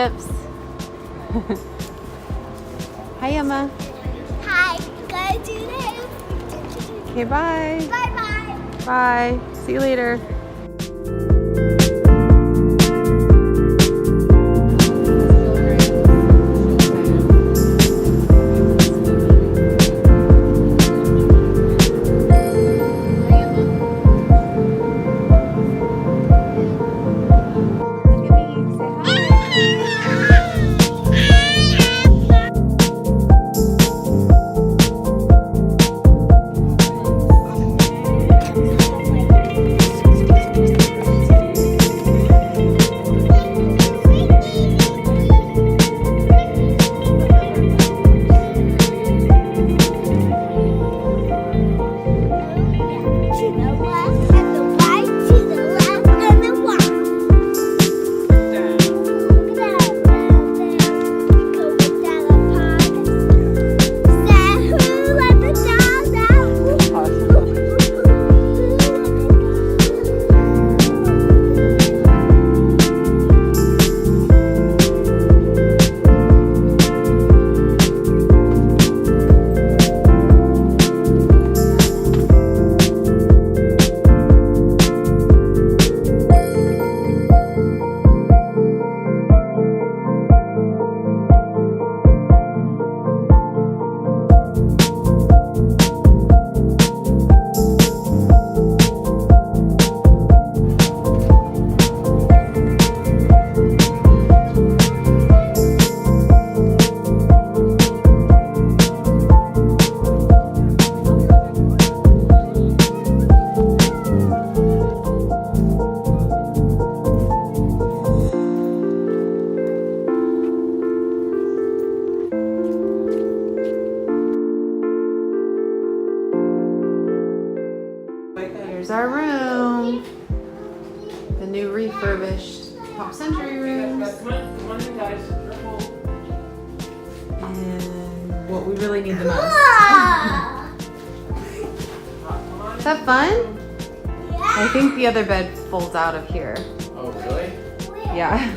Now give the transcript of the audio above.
chips. Hi, Emma. Hi, I'm gonna do this. Okay, bye. Bye-bye. Bye. See you later. Here's our room. The new refurbished Top Century rooms. And what we really need the most. Is that fun? I think the other bed folds out of here. Oh, really? Yeah.